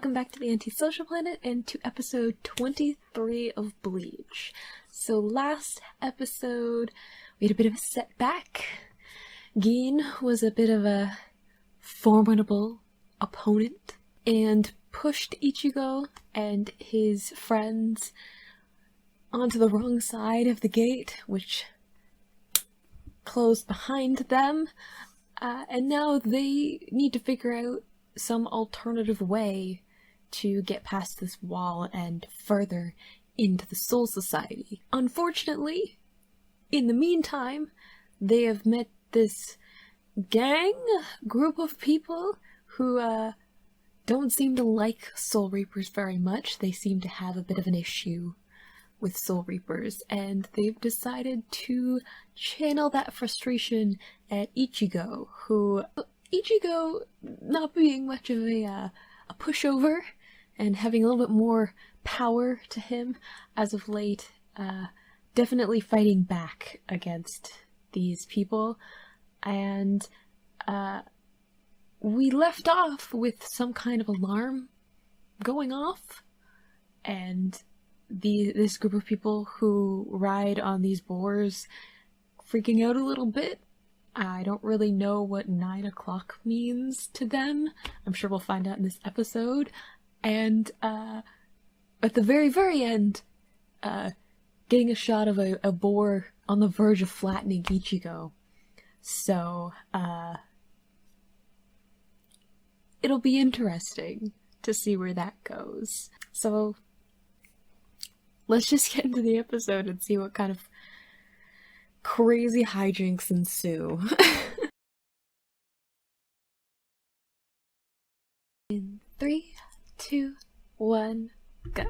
welcome back to the Antisocial Planet and to episode 23 of Bleach. So last episode, we had a bit of a setback. Gin was a bit of a formidable opponent and pushed Ichigo and his friends onto the wrong side of the gate, which closed behind them, and now they need to figure out some alternative way to get past this wall and further into the Soul Society. Unfortunately, in the meantime, they have met this group of people who don't seem to like Soul Reapers very much. They seem to have a bit of an issue with Soul Reapers, and they've decided to channel that frustration at Ichigo, Ichigo, not being much of a pushover and having a little bit more power to him as of late, definitely fighting back against these people. And we left off with some kind of alarm going off, and this group of people who ride on these boars freaking out a little bit. I don't really know what 9 o'clock means to them. I'm sure we'll find out in this episode. And at the very, very end, getting a shot of a boar on the verge of flattening Ichigo. So, it'll be interesting to see where that goes. So, let's just get into the episode and see what kind of crazy hijinks ensue. In 3, 2, 1, go.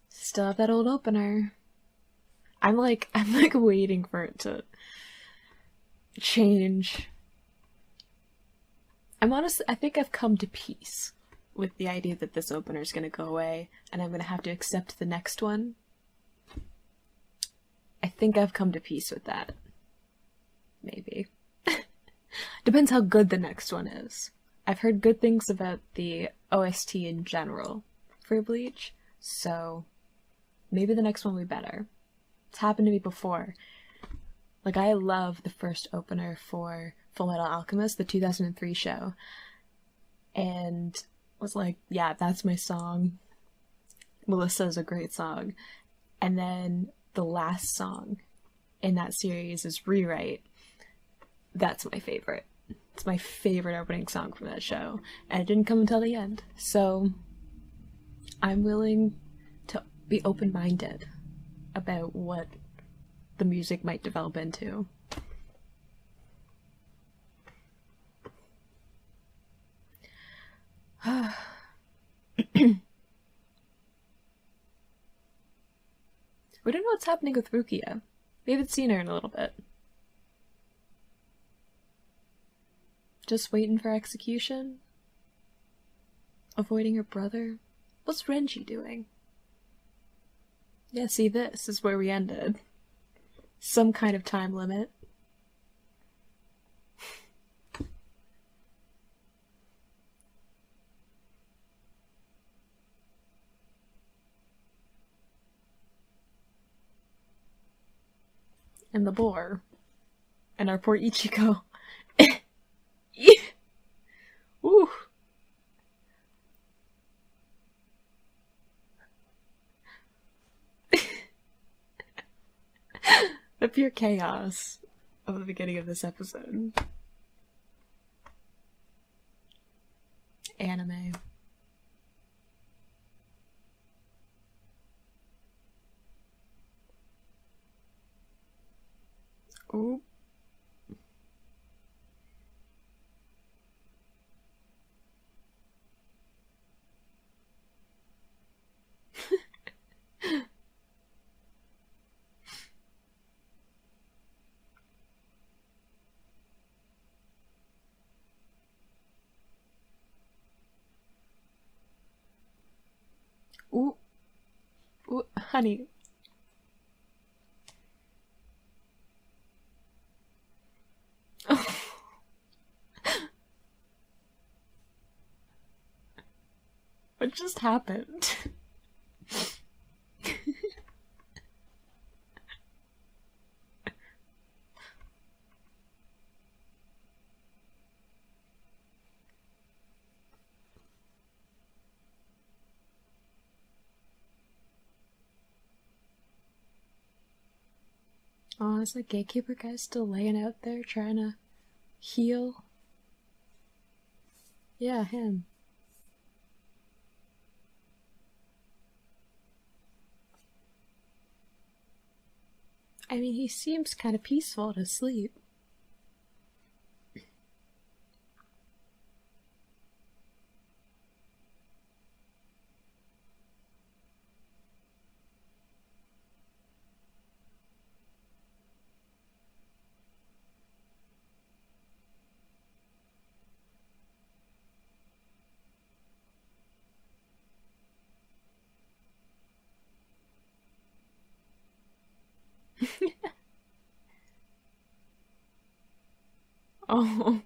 Still have that old opener. I'm like waiting for it to change. I think I've come to peace with the idea that this opener is going to go away, and I'm going to have to accept the next one. I think I've come to peace with that. Maybe. Depends how good the next one is. I've heard good things about the OST in general for Bleach, so maybe the next one will be better. It's happened to me before. Like, I love the first opener for Fullmetal Alchemist, the 2003 show, and was like, yeah, that's my song. Melissa's a great song. And then the last song in that series is Rewrite. That's my favorite. It's my favorite opening song from that show. And it didn't come until the end. So I'm willing to be open-minded about what the music might develop into. We don't know what's happening with Rukia. We haven't seen her in a little bit. Just waiting for execution? Avoiding her brother? What's Renji doing? Yeah, see, this is where we ended. Some kind of time limit. And the boar. And our poor Ichigo. Ooh. The pure chaos of the beginning of this episode. Anime. Ooh. Ooh. Ooh, honey. just happened? Oh, is the gatekeeper guy still laying out there trying to heal? Yeah, him. I mean, he seems kind of peaceful to sleep. Oh.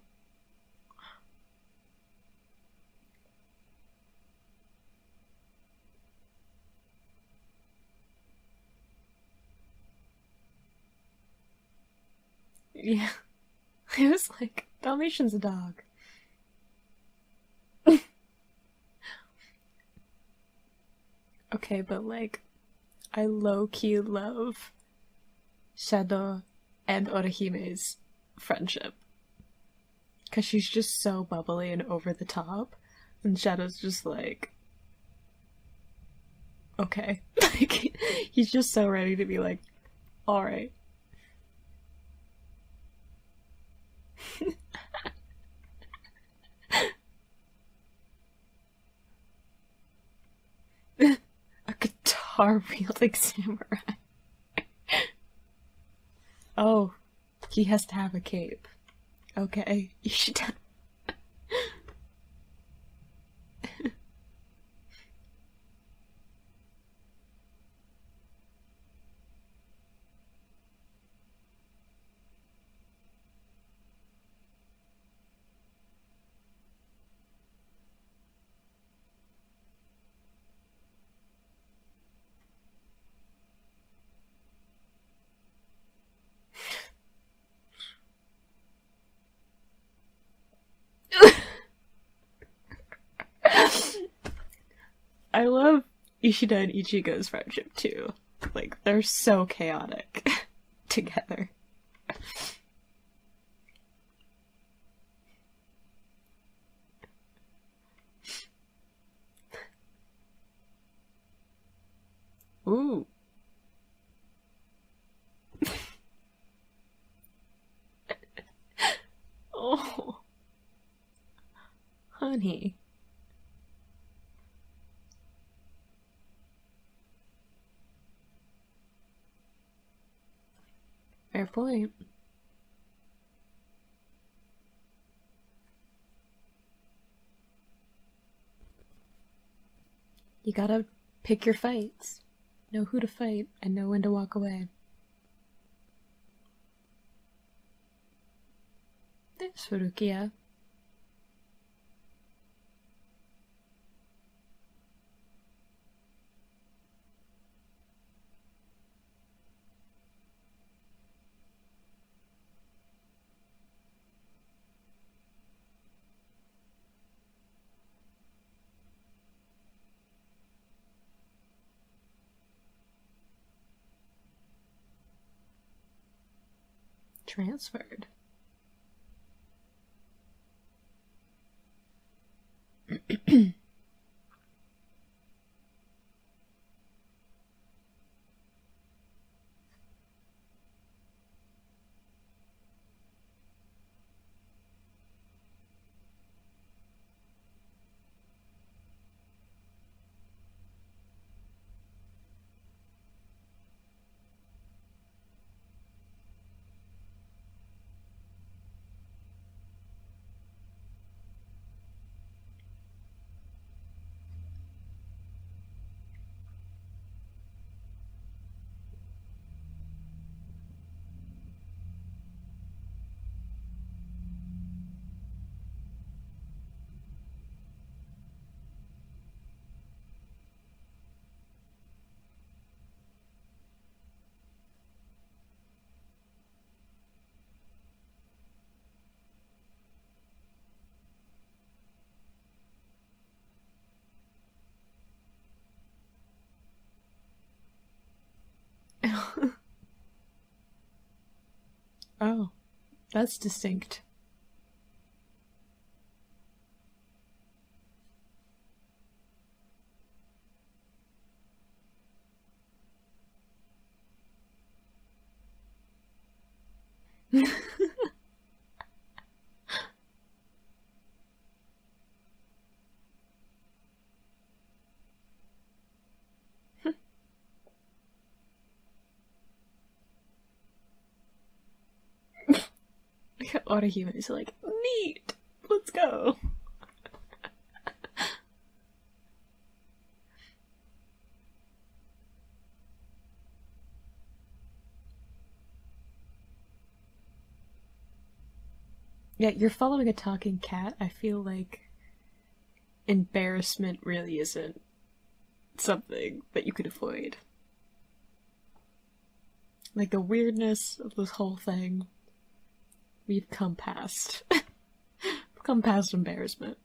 Yeah. I was like, Dalmatian's a dog. Okay, but like, I low-key love Shadow and Orihime's friendship. Because she's just so bubbly and over the top. And Shadow's just like, okay. Like, he's just so ready to be like, alright. A guitar wielding samurai. Oh, he has to have a cape. Okay, you should. I love Ishida and Ichigo's friendship too. Like, they're so chaotic together. Ooh. Oh, honey. Fair point. You gotta pick your fights. Know who to fight and know when to walk away. There's Rukia. Transferred. Oh, that's distinct. Autohuman is like, neat! Let's go! Yeah, you're following a talking cat. I feel like embarrassment really isn't something that you could avoid. Like, the weirdness of this whole thing, we've come past. We've come past embarrassment.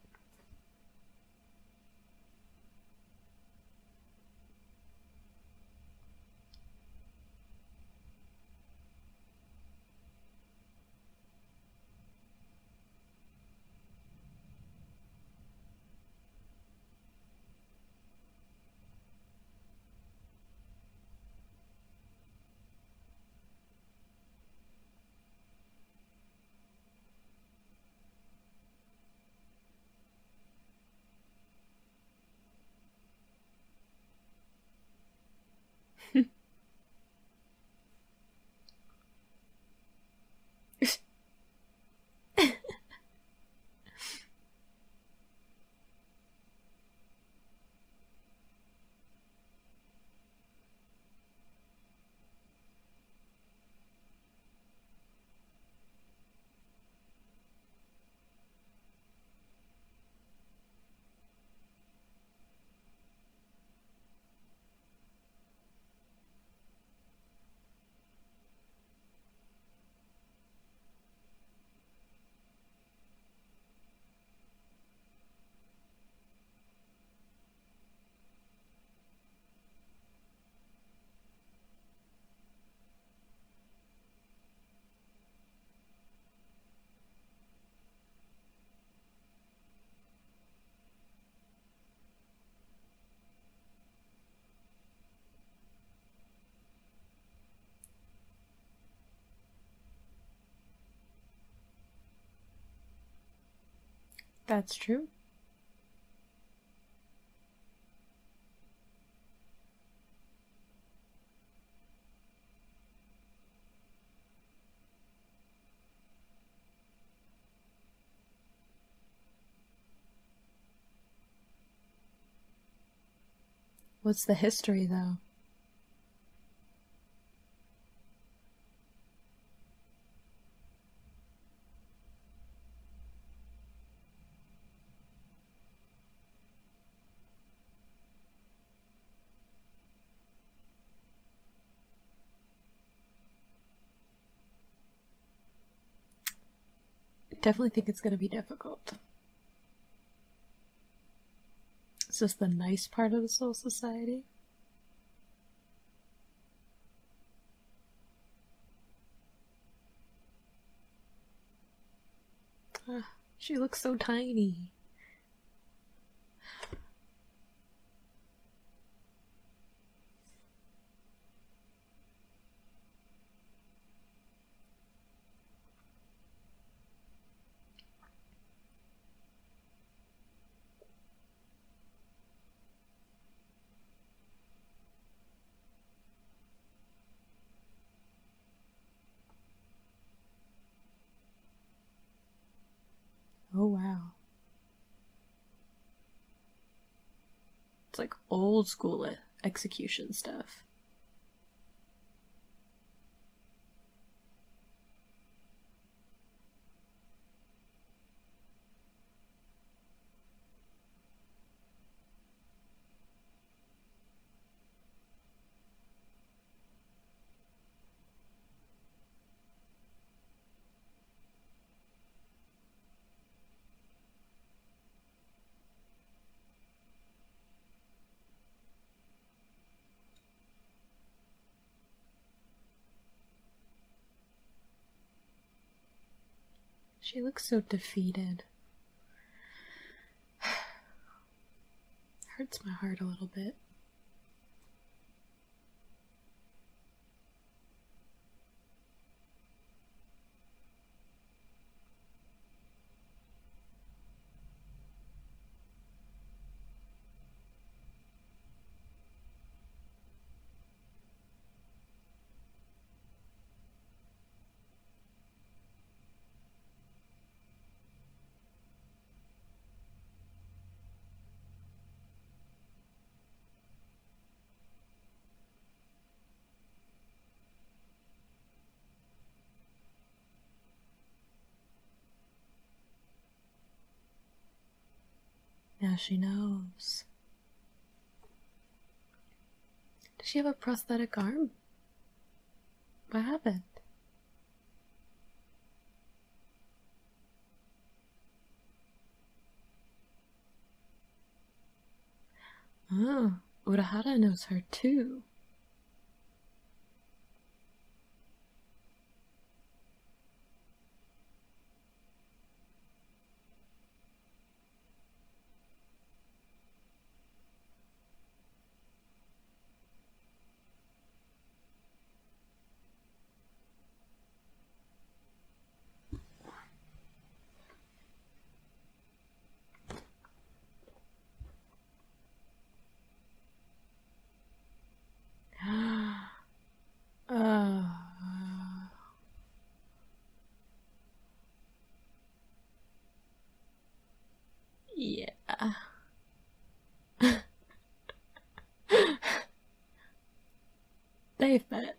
That's true. What's the history, though? I definitely think it's gonna be difficult. Is this the nice part of the Soul Society? She looks so tiny. Oh wow. It's like old school execution stuff. She looks so defeated. Hurts my heart a little bit. Now she knows. Does she have a prosthetic arm? What happened? Oh, Urahara knows her too. Yeah. They've met.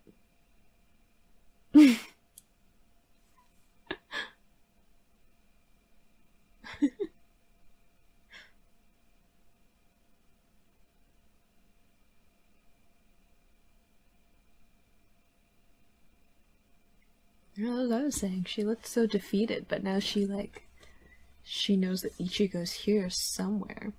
As I was saying, she looked so defeated, but now she knows that Ichigo's here somewhere.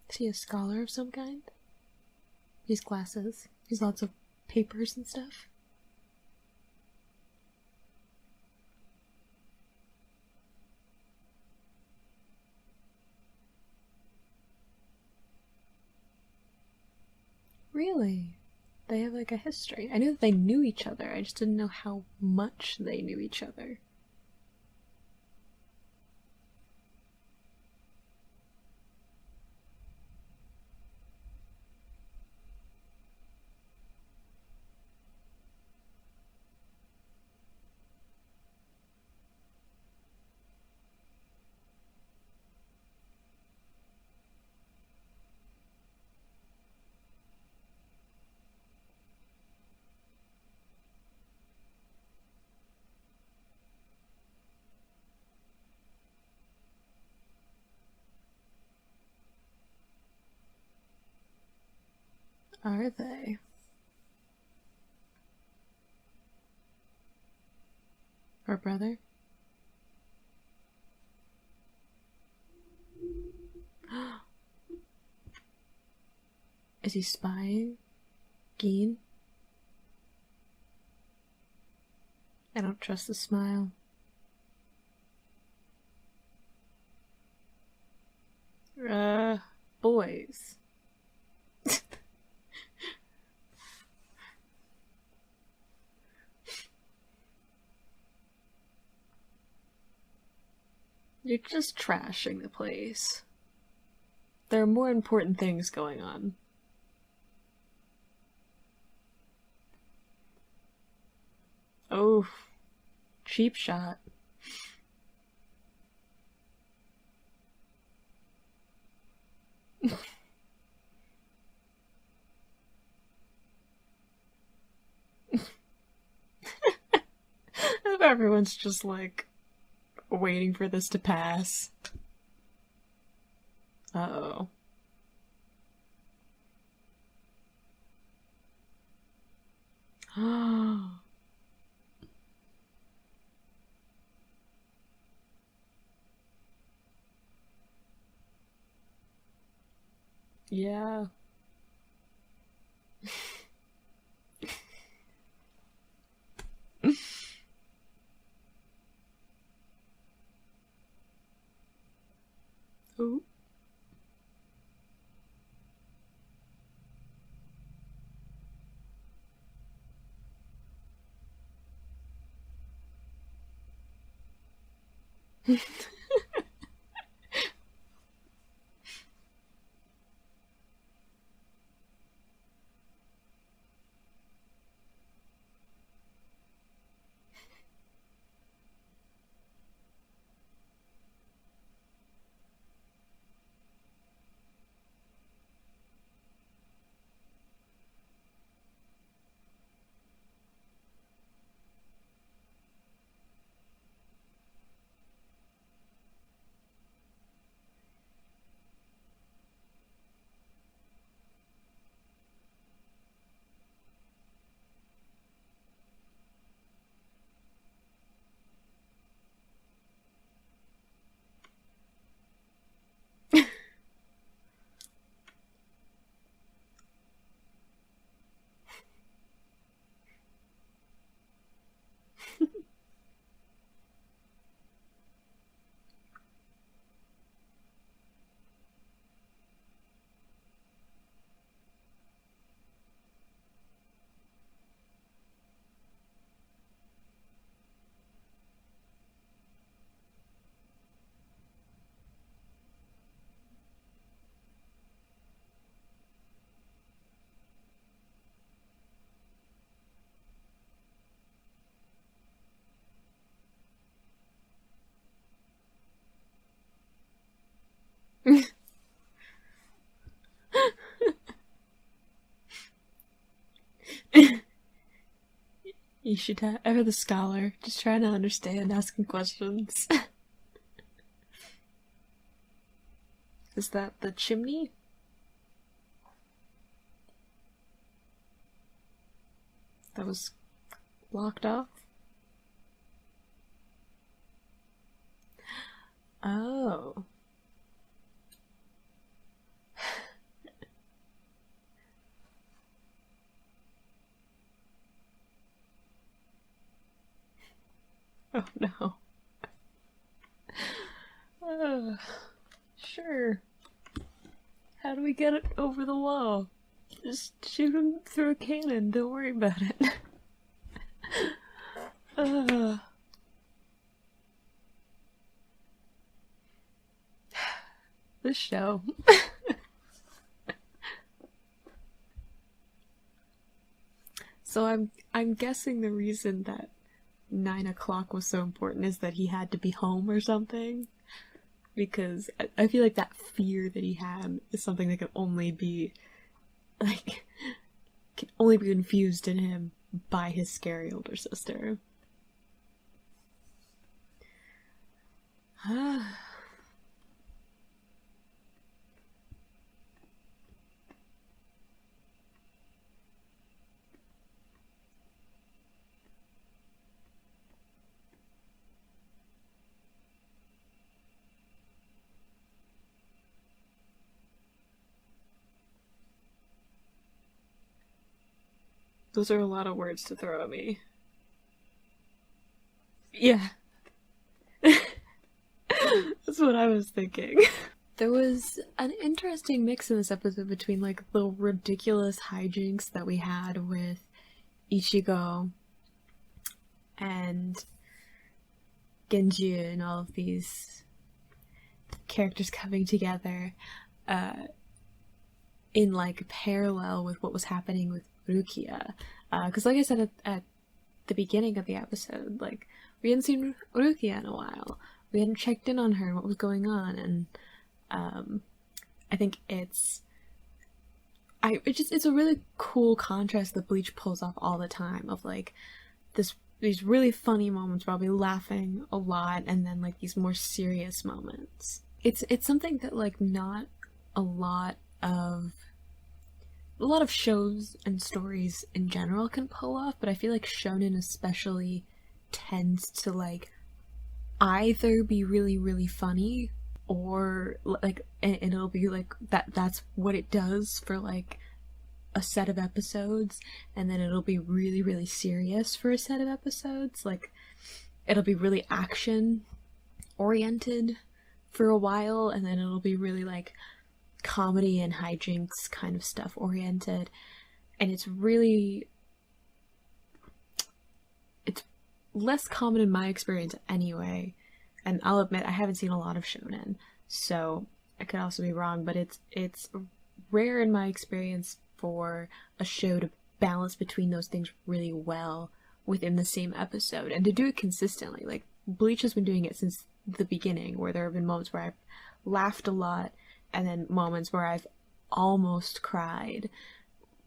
Is he a scholar of some kind? He has glasses. He has lots of papers and stuff. Really? They have like a history. I knew that they knew each other, I just didn't know how much they knew each other. Are they? Her brother? Is he spying? Gin? I don't trust the smile. Boys. You're just trashing the place. There are more important things going on. Oh, cheap shot. Everyone's just like waiting for this to pass. Uh-oh. Yeah. Ooh. You should have ever the scholar, just trying to understand, asking questions. Is that the chimney? That was blocked off? Oh. Oh no. Sure. How do we get it over the wall? Just shoot him through a cannon, don't worry about it. This show. So I'm guessing the reason that 9 o'clock was so important is that he had to be home or something. Because I feel like that fear that he had is something that can only be infused in him by his scary older sister. Those are a lot of words to throw at me. Yeah. That's what I was thinking. There was an interesting mix in this episode between like the ridiculous hijinks that we had with Ichigo and Genji and all of these characters coming together in like parallel with what was happening with Rukia. Because like I said at the beginning of the episode, like we hadn't seen Rukia in a while. We hadn't checked in on her and what was going on, and I think it's a really cool contrast that Bleach pulls off all the time, of like these really funny moments where I'll be laughing a lot, and then like these more serious moments. It's something that like not a lot of shows and stories in general can pull off, but I feel like shonen especially tends to like either be really really funny, or like, and it'll be like that's what it does for like a set of episodes, and then it'll be really really serious for a set of episodes. Like it'll be really action oriented for a while, and then it'll be really like comedy and hijinks kind of stuff oriented. And it's less common in my experience anyway, and I'll admit I haven't seen a lot of shonen, so I could also be wrong, but it's rare in my experience for a show to balance between those things really well within the same episode, and to do it consistently. Like Bleach has been doing it since the beginning, where there have been moments where I've laughed a lot, and then moments where I've almost cried,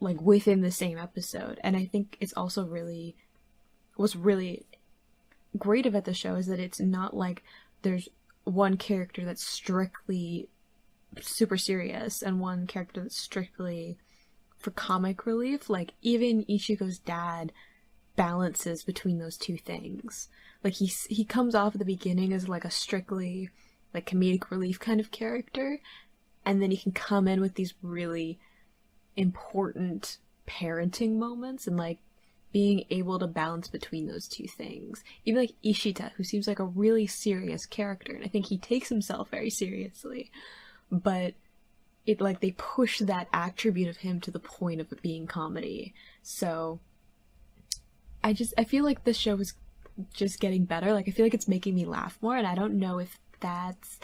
like within the same episode. And I think it's also what's really great about the show is that it's not like there's one character that's strictly super serious and one character that's strictly for comic relief. Like even Ichigo's dad balances between those two things. Like he comes off at the beginning as like a strictly like comedic relief kind of character, and then he can come in with these really important parenting moments, and like being able to balance between those two things. Even like Ishita, who seems like a really serious character, and I think he takes himself very seriously, but it like they push that attribute of him to the point of it being comedy. So I feel like this show is just getting better. Like I feel like it's making me laugh more, and I don't know if that's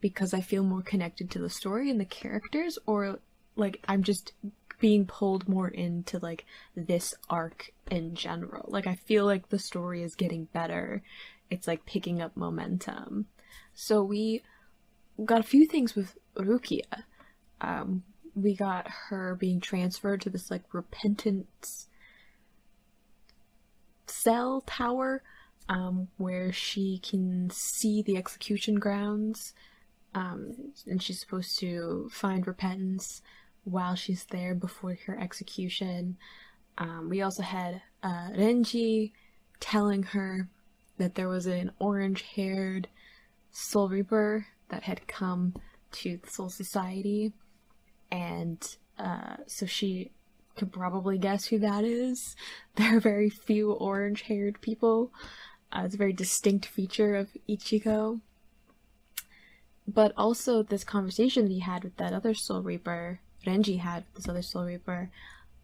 because I feel more connected to the story and the characters, or like I'm just being pulled more into like this arc in general. Like I feel like the story is getting better. It's like picking up momentum. So we got a few things with Rukia. We got her being transferred to this like repentance cell tower, where she can see the execution grounds, and she's supposed to find repentance while she's there before her execution. We also had Renji telling her that there was an orange-haired Soul Reaper that had come to the Soul Society, and so she could probably guess who that is. There are very few orange-haired people. It's a very distinct feature of Ichigo. But also this conversation that he had with that other Soul Reaper, Renji had with this other Soul Reaper,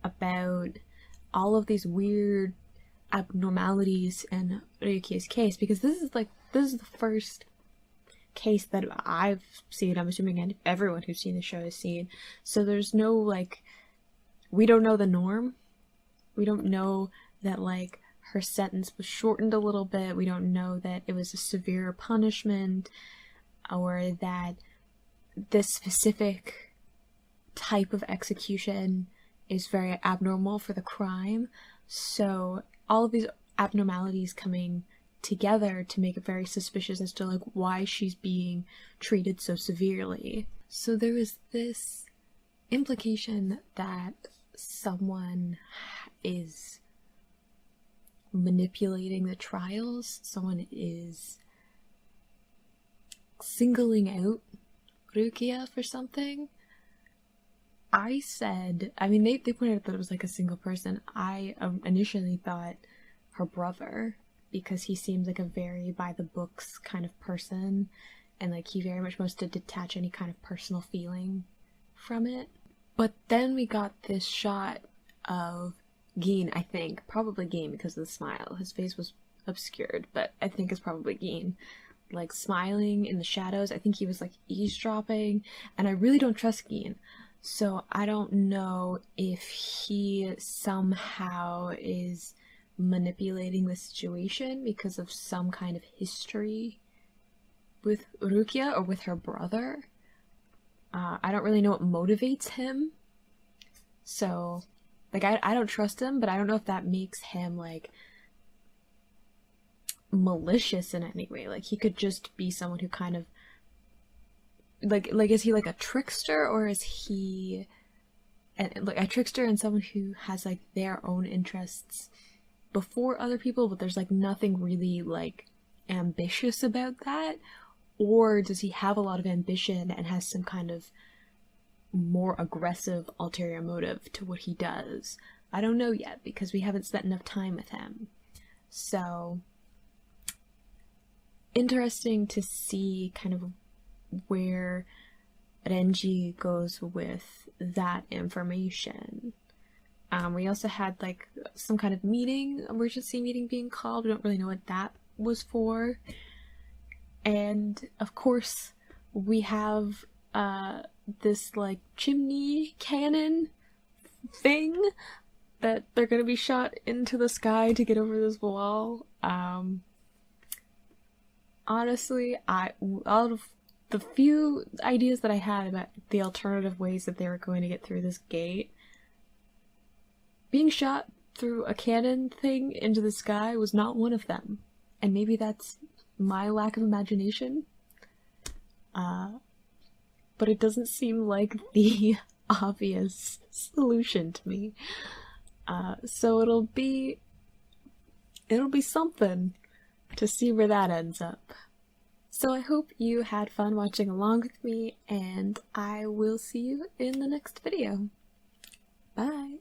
about all of these weird abnormalities in Ryuki's case, because this is the first case that I've seen, I'm assuming, and everyone who's seen the show has seen. So there's no like, we don't know the norm. We don't know that like her sentence was shortened a little bit. We don't know that it was a severe punishment, or that this specific type of execution is very abnormal for the crime. So all of these abnormalities coming together to make it very suspicious as to like why she's being treated so severely. So there was this implication that someone is manipulating the trials, someone is singling out Rukia for something. I said, I mean, they pointed out that it was like a single person. I initially thought her brother, because he seems like a very by the books kind of person, and like he very much wants to detach any kind of personal feeling from it. But then we got this shot of Gin, I think, probably Gin because of the smile. His face was obscured, but I think it's probably Gin, like smiling in the shadows. I think he was like eavesdropping, and I really don't trust Gin. So I don't know if he somehow is manipulating the situation because of some kind of history with Rukia or with her brother. I don't really know what motivates him. So, like, I don't trust him, but I don't know if that makes him, like, malicious in any way. Like, he could just be someone who kind of, like, is he, like, a trickster, or is he, like, a trickster and someone who has, like, their own interests before other people, but there's, like, nothing really, like, ambitious about that? Or does he have a lot of ambition and has some kind of more aggressive ulterior motive to what he does? I don't know yet, because we haven't spent enough time with him. So, interesting to see kind of where Renji goes with that information. We also had, like, some kind of emergency meeting being called. We don't really know what that was for. And, of course, we have, this, like, chimney cannon thing that they're gonna be shot into the sky to get over this wall. Honestly, out of the few ideas that I had about the alternative ways that they were going to get through this gate, being shot through a cannon thing into the sky was not one of them. And maybe that's my lack of imagination. But it doesn't seem like the obvious solution to me. So it'll be something to see where that ends up. So I hope you had fun watching along with me, and I will see you in the next video. Bye!